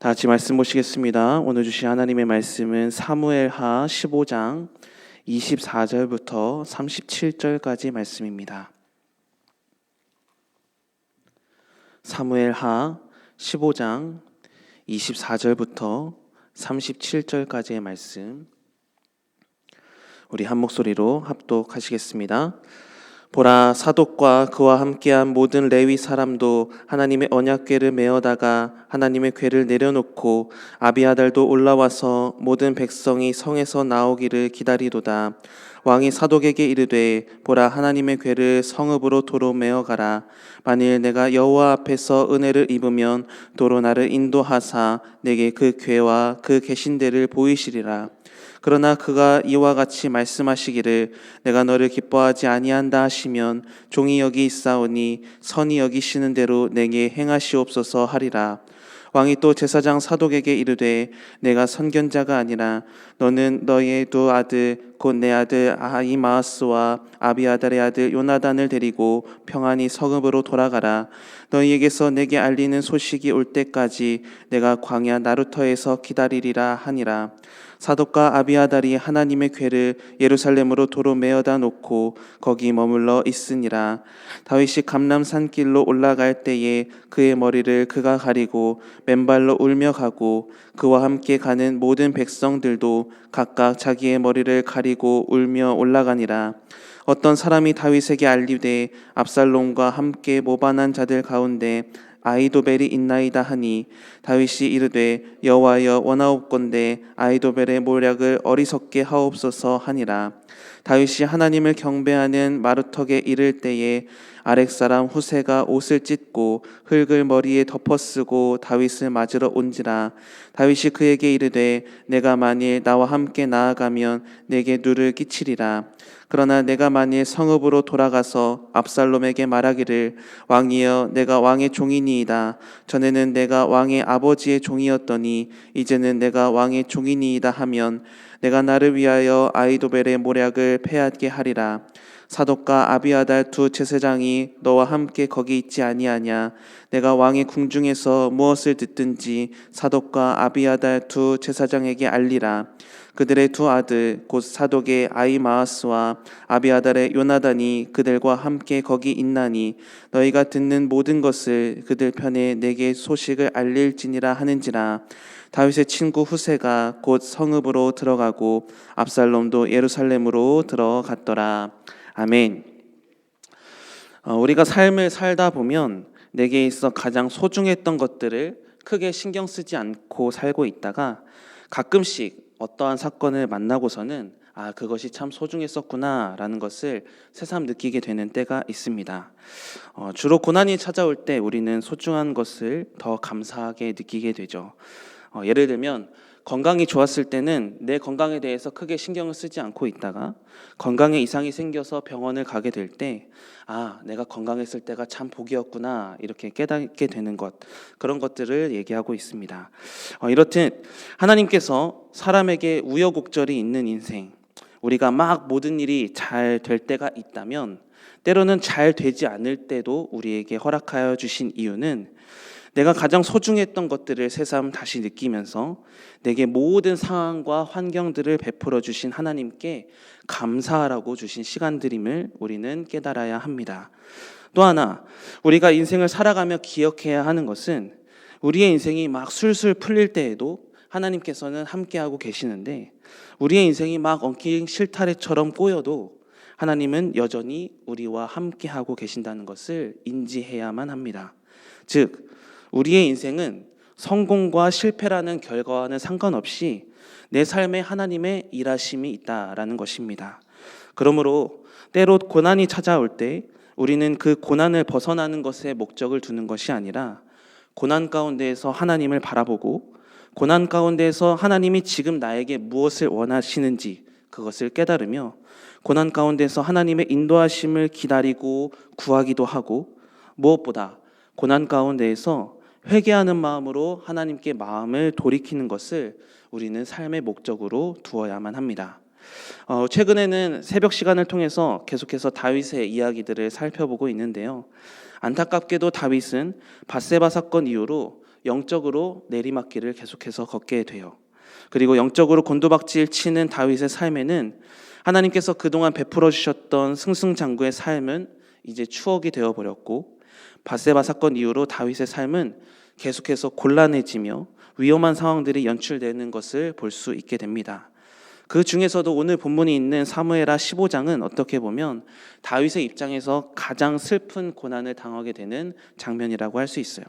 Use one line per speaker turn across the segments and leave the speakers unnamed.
다 같이 말씀 보시겠습니다. 오늘 주신 하나님의 말씀은 사무엘하 15장 24절부터 37절까지 말씀입니다. 사무엘하 15장 24절부터 37절까지의 말씀, 우리 한 목소리로 합독하시겠습니다. 보라, 사독과 그와 함께한 모든 레위 사람도 하나님의 언약궤를 메어다가 하나님의 궤를 내려놓고 아비아달도 올라와서 모든 백성이 성에서 나오기를 기다리도다. 왕이 사독에게 이르되, 보라, 하나님의 궤를 성읍으로 도로 메어가라. 만일 내가 여호와 앞에서 은혜를 입으면 도로 나를 인도하사 내게 그 궤와 그 계신 데를 보이시리라. 그러나 그가 이와 같이 말씀하시기를, 내가 너를 기뻐하지 아니한다 하시면 종이 여기 있사오니 선이 여기시는 대로 내게 행하시옵소서 하리라. 왕이 또 제사장 사독에게 이르되, 내가 선견자가 아니라 너는 너의 두 아들 곧 내 아들 아히마아스와 아비아달의 아들 요나단을 데리고 평안히 성읍으로 돌아가라. 너희에게서 내게 알리는 소식이 올 때까지 내가 광야 나루터에서 기다리리라 하니라. 사독과 아비아달이 하나님의 궤를 예루살렘으로 도로 메어다 놓고 거기 머물러 있으니라. 다윗이 감람산 길로 올라갈 때에 그의 머리를 그가 가리고 맨발로 울며 가고 그와 함께 가는 모든 백성들도 각각 자기의 머리를 가리고 울며 올라가니라. 어떤 사람이 다윗에게 알리되, 압살롬과 함께 모반한 자들 가운데 아히도벨이 있나이다 하니, 다윗이 이르되, 여호와여 원하옵건대 아히도벨의 모략을 어리석게 하옵소서 하니라. 다윗이 하나님을 경배하는 마루턱에 이를 때에 아렉 사람 후세가 옷을 찢고 흙을 머리에 덮어쓰고 다윗을 맞으러 온지라. 다윗이 그에게 이르되, 내가 만일 나와 함께 나아가면 내게 누를 끼치리라. 그러나 내가 만일 성읍으로 돌아가서 압살롬에게 말하기를, 왕이여, 내가 왕의 종이니이다. 전에는 내가 왕의 아버지의 종이었더니 이제는 내가 왕의 종이니이다 하면 내가 나를 위하여 아히도벨의 모략을 패하게 하리라. 사독과 아비아달 두 제사장이 너와 함께 거기 있지 아니하냐? 내가 왕의 궁중에서 무엇을 듣든지 사독과 아비아달 두 제사장에게 알리라. 그들의 두 아들 곧 사독의 아히마아스와 아비아달의 요나단이 그들과 함께 거기 있나니 너희가 듣는 모든 것을 그들 편에 내게 소식을 알릴지니라 하는지라. 다윗의 친구 후세가 곧 성읍으로 들어가고 압살롬도 예루살렘으로 들어갔더라. 아멘. 우리가 삶을 살다 보면 내게 있어 가장 소중했던 것들을 크게 신경 쓰지 않고 살고 있다가 가끔씩 어떠한 사건을 만나고서는 그것이 참 소중했었구나 라는 것을 새삼 느끼게 되는 때가 있습니다. 주로 고난이 찾아올 때 우리는 소중한 것을 더 감사하게 느끼게 되죠. 예를 들면 건강이 좋았을 때는 내 건강에 대해서 크게 신경을 쓰지 않고 있다가 건강에 이상이 생겨서 병원을 가게 될 때 내가 건강했을 때가 참 복이었구나 이렇게 깨닫게 되는 것, 그런 것들을 얘기하고 있습니다. 이렇듯 하나님께서 사람에게 우여곡절이 있는 인생, 우리가 막 모든 일이 잘 될 때가 있다면 때로는 잘 되지 않을 때도 우리에게 허락하여 주신 이유는 내가 가장 소중했던 것들을 새삼 다시 느끼면서 내게 모든 상황과 환경들을 베풀어 주신 하나님께 감사하라고 주신 시간들임을 우리는 깨달아야 합니다. 또 하나, 우리가 인생을 살아가며 기억해야 하는 것은 우리의 인생이 막 술술 풀릴 때에도 하나님께서는 함께하고 계시는데, 우리의 인생이 막 엉킨 실타래처럼 꼬여도 하나님은 여전히 우리와 함께하고 계신다는 것을 인지해야만 합니다. 즉, 우리의 인생은 성공과 실패라는 결과와는 상관없이 내 삶에 하나님의 일하심이 있다라는 것입니다. 그러므로 때로 고난이 찾아올 때 우리는 그 고난을 벗어나는 것에 목적을 두는 것이 아니라 고난 가운데에서 하나님을 바라보고 고난 가운데에서 하나님이 지금 나에게 무엇을 원하시는지 그것을 깨달으며 고난 가운데서 하나님의 인도하심을 기다리고 구하기도 하고, 무엇보다 고난 가운데에서 회개하는 마음으로 하나님께 마음을 돌이키는 것을 우리는 삶의 목적으로 두어야만 합니다. 최근에는 새벽 시간을 통해서 계속해서 다윗의 이야기들을 살펴보고 있는데요. 안타깝게도 다윗은 밧세바 사건 이후로 영적으로 내리막길을 계속해서 걷게 돼요. 그리고 영적으로 곤두박질 치는 다윗의 삶에는 하나님께서 그동안 베풀어 주셨던 승승장구의 삶은 이제 추억이 되어버렸고, 밧세바 사건 이후로 다윗의 삶은 계속해서 곤란해지며 위험한 상황들이 연출되는 것을 볼 수 있게 됩니다. 그 중에서도 오늘 본문이 있는 사무엘하 15장은 어떻게 보면 다윗의 입장에서 가장 슬픈 고난을 당하게 되는 장면이라고 할 수 있어요.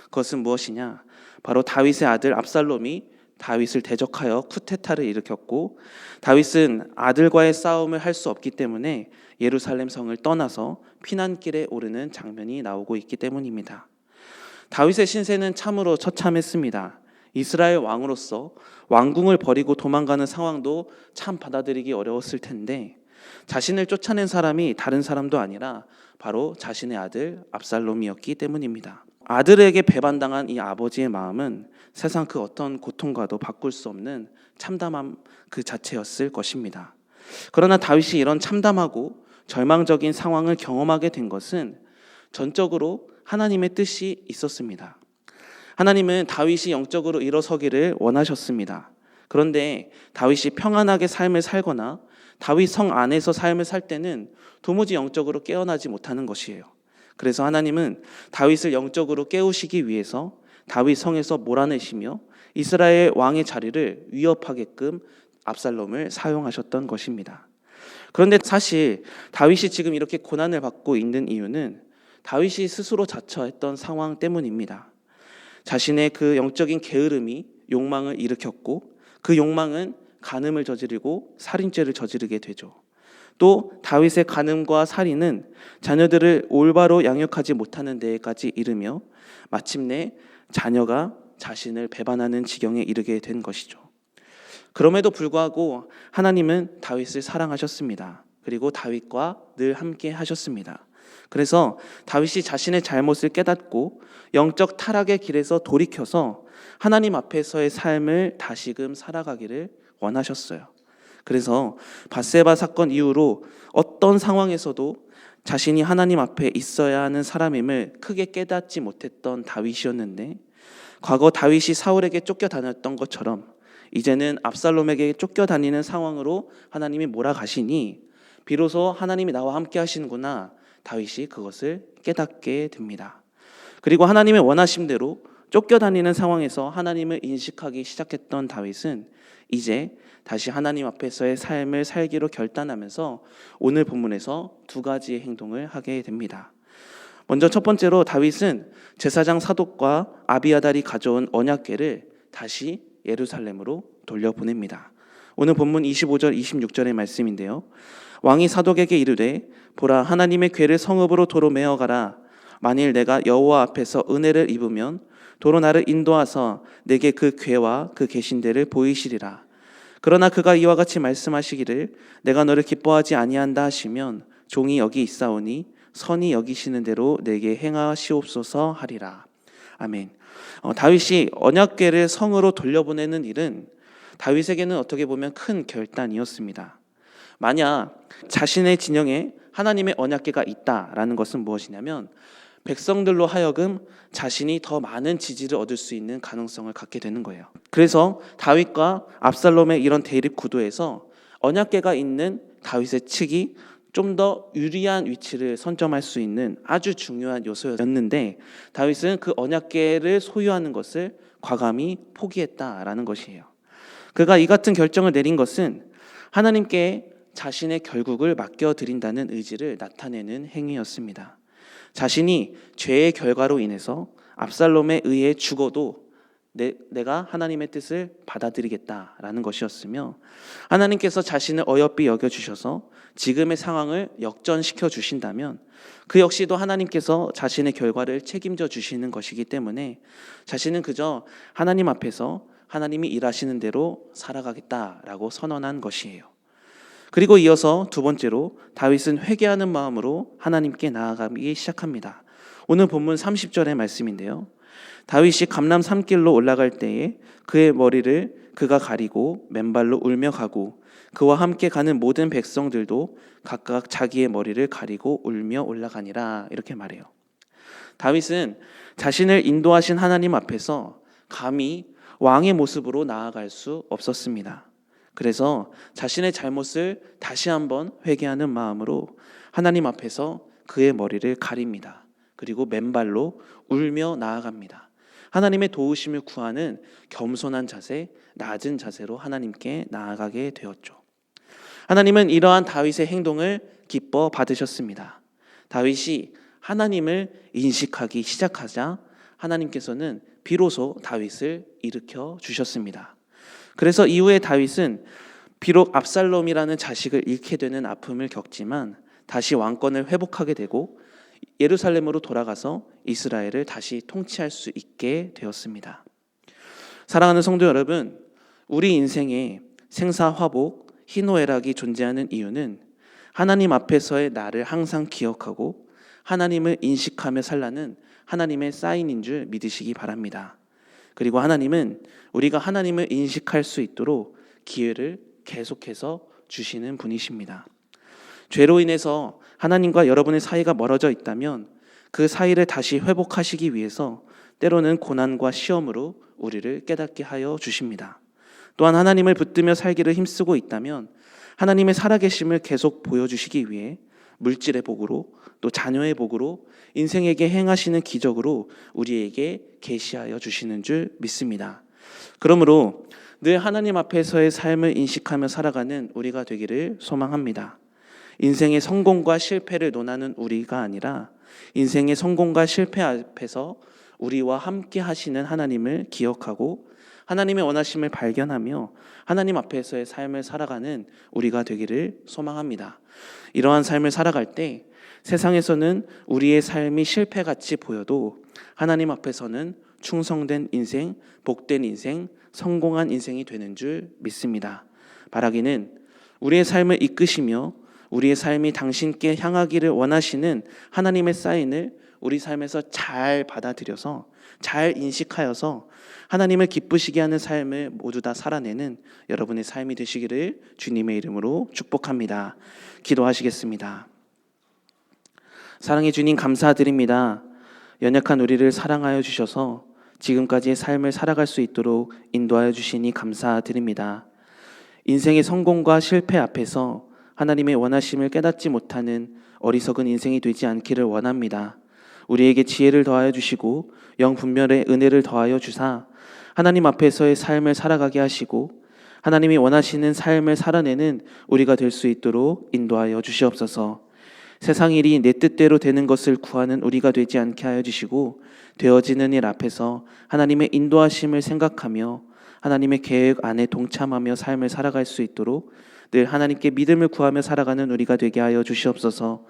그것은 무엇이냐? 바로 다윗의 아들 압살롬이 다윗을 대적하여 쿠데타를 일으켰고, 다윗은 아들과의 싸움을 할 수 없기 때문에 예루살렘 성을 떠나서 피난길에 오르는 장면이 나오고 있기 때문입니다. 다윗의 신세는 참으로 처참했습니다. 이스라엘 왕으로서 왕궁을 버리고 도망가는 상황도 참 받아들이기 어려웠을 텐데, 자신을 쫓아낸 사람이 다른 사람도 아니라 바로 자신의 아들 압살롬이었기 때문입니다. 아들에게 배반당한 이 아버지의 마음은 세상 그 어떤 고통과도 바꿀 수 없는 참담함 그 자체였을 것입니다. 그러나 다윗이 이런 참담하고 절망적인 상황을 경험하게 된 것은 전적으로 하나님의 뜻이 있었습니다. 하나님은 다윗이 영적으로 일어서기를 원하셨습니다. 그런데 다윗이 평안하게 삶을 살거나 다윗 성 안에서 삶을 살 때는 도무지 영적으로 깨어나지 못하는 것이에요. 그래서 하나님은 다윗을 영적으로 깨우시기 위해서 다윗 성에서 몰아내시며 이스라엘 왕의 자리를 위협하게끔 압살롬을 사용하셨던 것입니다. 그런데 사실 다윗이 지금 이렇게 고난을 받고 있는 이유는 다윗이 스스로 자처했던 상황 때문입니다. 자신의 그 영적인 게으름이 욕망을 일으켰고, 그 욕망은 간음을 저지르고 살인죄를 저지르게 되죠. 또 다윗의 간음과 살인은 자녀들을 올바로 양육하지 못하는 데까지 이르며 마침내 자녀가 자신을 배반하는 지경에 이르게 된 것이죠. 그럼에도 불구하고 하나님은 다윗을 사랑하셨습니다. 그리고 다윗과 늘 함께 하셨습니다. 그래서 다윗이 자신의 잘못을 깨닫고 영적 타락의 길에서 돌이켜서 하나님 앞에서의 삶을 다시금 살아가기를 원하셨어요. 그래서 밧세바 사건 이후로 어떤 상황에서도 자신이 하나님 앞에 있어야 하는 사람임을 크게 깨닫지 못했던 다윗이었는데, 과거 다윗이 사울에게 쫓겨다녔던 것처럼 이제는 압살롬에게 쫓겨다니는 상황으로 하나님이 몰아가시니 비로소 하나님이 나와 함께 하시는구나, 다윗이 그것을 깨닫게 됩니다. 그리고 하나님의 원하심대로 쫓겨다니는 상황에서 하나님을 인식하기 시작했던 다윗은 이제 다시 하나님 앞에서의 삶을 살기로 결단하면서 오늘 본문에서 두 가지의 행동을 하게 됩니다. 먼저 첫 번째로 다윗은 제사장 사독과 아비아달이 가져온 언약궤를 다시 예루살렘으로 돌려보냅니다. 오늘 본문 25절 26절의 말씀인데요. 왕이 사독에게 이르되 보라, 하나님의 궤를 성읍으로 도로 메어가라. 만일 내가 여호와 앞에서 은혜를 입으면 도로 나를 인도하사 내게 그 궤와 그 계신대를 보이시리라. 그러나 그가 이와 같이 말씀하시기를 내가 너를 기뻐하지 아니한다 하시면 종이 여기 있사오니 선히 여기시는 대로 내게 행하시옵소서 하리라. 아멘. 다윗이 언약궤를 성으로 돌려보내는 일은 다윗에게는 어떻게 보면 큰 결단이었습니다. 만약 자신의 진영에 하나님의 언약궤가 있다라는 것은 무엇이냐면 백성들로 하여금 자신이 더 많은 지지를 얻을 수 있는 가능성을 갖게 되는 거예요. 그래서 다윗과 압살롬의 이런 대립 구도에서 언약궤가 있는 다윗의 측이 좀 더 유리한 위치를 선점할 수 있는 아주 중요한 요소였는데, 다윗은 그 언약궤를 소유하는 것을 과감히 포기했다라는 것이에요. 그가 이 같은 결정을 내린 것은 하나님께 자신의 결국을 맡겨드린다는 의지를 나타내는 행위였습니다. 자신이 죄의 결과로 인해서 압살롬에 의해 죽어도 내가 하나님의 뜻을 받아들이겠다라는 것이었으며, 하나님께서 자신을 어여삐 여겨주셔서 지금의 상황을 역전시켜 주신다면 그 역시도 하나님께서 자신의 결과를 책임져 주시는 것이기 때문에 자신은 그저 하나님 앞에서 하나님이 일하시는 대로 살아가겠다라고 선언한 것이에요. 그리고 이어서 두 번째로 다윗은 회개하는 마음으로 하나님께 나아가기 시작합니다. 오늘 본문 30절의 말씀인데요. 다윗이 감람 산길로 올라갈 때에 그의 머리를 그가 가리고 맨발로 울며 가고 그와 함께 가는 모든 백성들도 각각 자기의 머리를 가리고 울며 올라가니라, 이렇게 말해요. 다윗은 자신을 인도하신 하나님 앞에서 감히 왕의 모습으로 나아갈 수 없었습니다. 그래서 자신의 잘못을 다시 한번 회개하는 마음으로 하나님 앞에서 그의 머리를 가립니다. 그리고 맨발로 울며 나아갑니다. 하나님의 도우심을 구하는 겸손한 자세, 낮은 자세로 하나님께 나아가게 되었죠. 하나님은 이러한 다윗의 행동을 기뻐 받으셨습니다. 다윗이 하나님을 인식하기 시작하자 하나님께서는 비로소 다윗을 일으켜 주셨습니다. 그래서 이후에 다윗은 비록 압살롬이라는 자식을 잃게 되는 아픔을 겪지만 다시 왕권을 회복하게 되고 예루살렘으로 돌아가서 이스라엘을 다시 통치할 수 있게 되었습니다. 사랑하는 성도 여러분, 우리 인생에 생사화복, 희노애락이 존재하는 이유는 하나님 앞에서의 나를 항상 기억하고 하나님을 인식하며 살라는 하나님의 사인인 줄 믿으시기 바랍니다. 그리고 하나님은 우리가 하나님을 인식할 수 있도록 기회를 계속해서 주시는 분이십니다. 죄로 인해서 하나님과 여러분의 사이가 멀어져 있다면 그 사이를 다시 회복하시기 위해서 때로는 고난과 시험으로 우리를 깨닫게 하여 주십니다. 또한 하나님을 붙들며 살기를 힘쓰고 있다면 하나님의 살아계심을 계속 보여주시기 위해 물질의 복으로 또 자녀의 복으로 인생에게 행하시는 기적으로 우리에게 계시하여 주시는 줄 믿습니다. 그러므로 늘 하나님 앞에서의 삶을 인식하며 살아가는 우리가 되기를 소망합니다. 인생의 성공과 실패를 논하는 우리가 아니라 인생의 성공과 실패 앞에서 우리와 함께 하시는 하나님을 기억하고 하나님의 원하심을 발견하며 하나님 앞에서의 삶을 살아가는 우리가 되기를 소망합니다. 이러한 삶을 살아갈 때 세상에서는 우리의 삶이 실패같이 보여도 하나님 앞에서는 충성된 인생, 복된 인생, 성공한 인생이 되는 줄 믿습니다. 바라기는 우리의 삶을 이끄시며 우리의 삶이 당신께 향하기를 원하시는 하나님의 사인을 우리 삶에서 잘 받아들여서 잘 인식하여서 하나님을 기쁘시게 하는 삶을 모두 다 살아내는 여러분의 삶이 되시기를 주님의 이름으로 축복합니다. 기도하시겠습니다. 사랑의 주님, 감사드립니다. 연약한 우리를 사랑하여 주셔서 지금까지의 삶을 살아갈 수 있도록 인도하여 주시니 감사드립니다. 인생의 성공과 실패 앞에서 하나님의 원하심을 깨닫지 못하는 어리석은 인생이 되지 않기를 원합니다. 우리에게 지혜를 더하여 주시고 영분별의 은혜를 더하여 주사 하나님 앞에서의 삶을 살아가게 하시고 하나님이 원하시는 삶을 살아내는 우리가 될 수 있도록 인도하여 주시옵소서. 세상 일이 내 뜻대로 되는 것을 구하는 우리가 되지 않게 하여 주시고 되어지는 일 앞에서 하나님의 인도하심을 생각하며 하나님의 계획 안에 동참하며 삶을 살아갈 수 있도록 늘 하나님께 믿음을 구하며 살아가는 우리가 되게 하여 주시옵소서.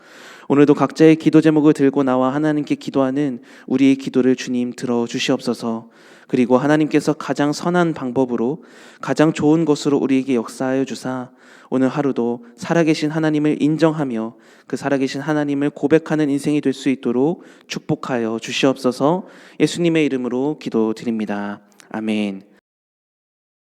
오늘도 각자의 기도 제목을 들고 나와 하나님께 기도하는 우리의 기도를 주님 들어주시옵소서. 그리고 하나님께서 가장 선한 방법으로 가장 좋은 것으로 우리에게 역사하여 주사 오늘 하루도 살아계신 하나님을 인정하며 그 살아계신 하나님을 고백하는 인생이 될 수 있도록 축복하여 주시옵소서. 예수님의 이름으로 기도드립니다. 아멘.